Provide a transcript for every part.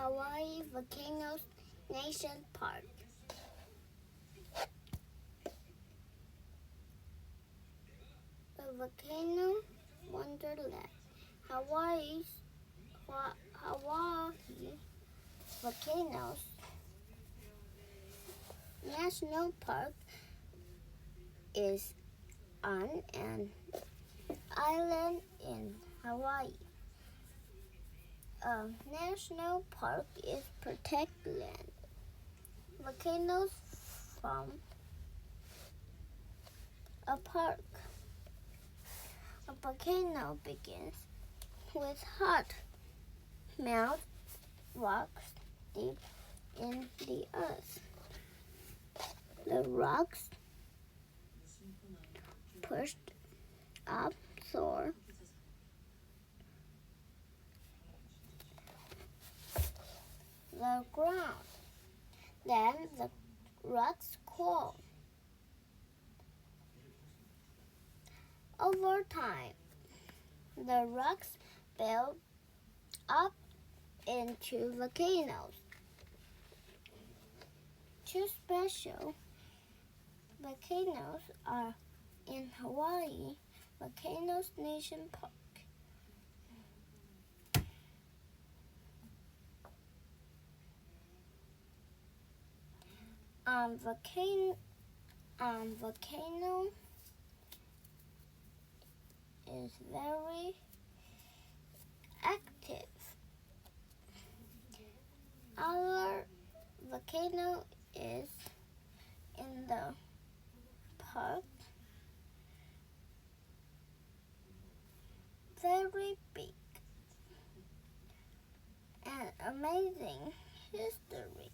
Hawaii Volcanoes Nation Park. The Volcano Wonderland. Hawaii Volcanoes National Park is on an island in Hawaii. A national park is protected land. Volcanoes from a park. A volcano begins with hot melt rocks deep in the earth. The rocks pushed up through the ground. Then the rocks cool. Over time, the rocks build up into volcanoes. Two special volcanoes are in Hawaii Volcanoes Nation Park. Volcano is very active. Our volcano is in the park, very big and amazing history.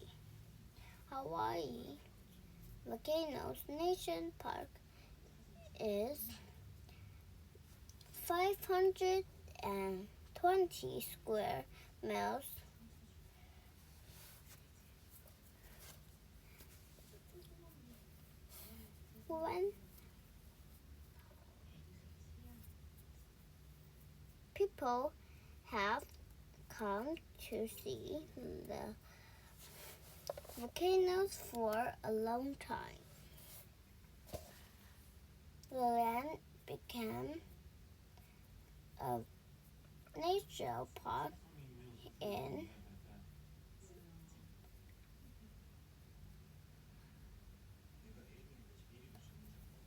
Hawaii Volcanoes Nation Park is 520 square miles. When people have come to see the volcanoes for a long time, the land became a nature park in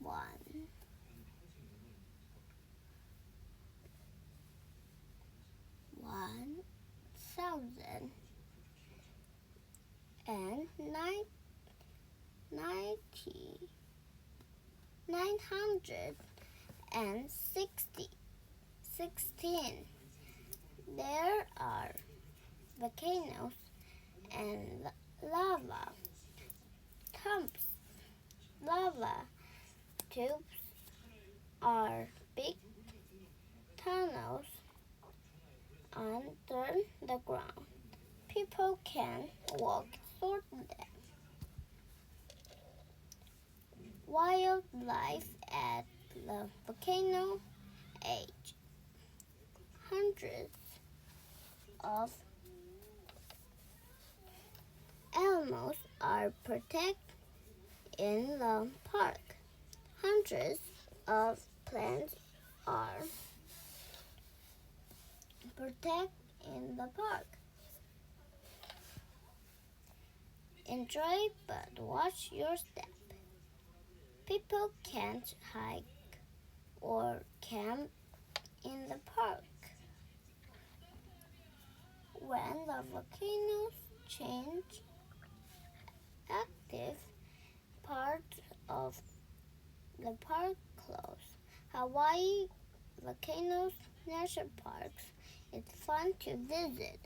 one thousand and 916. There are volcanoes and lava tubes. Lava tubes are big tunnels under the ground. People can walk through them. Wildlife at the volcano age. Hundreds of animals are protected in the park. Hundreds of plants are protected in the park. Enjoy but watch your step. People can't hike or camp in the park. When the volcanoes change active, part of the park close. Hawaii Volcanoes National Parks. It's fun to visit.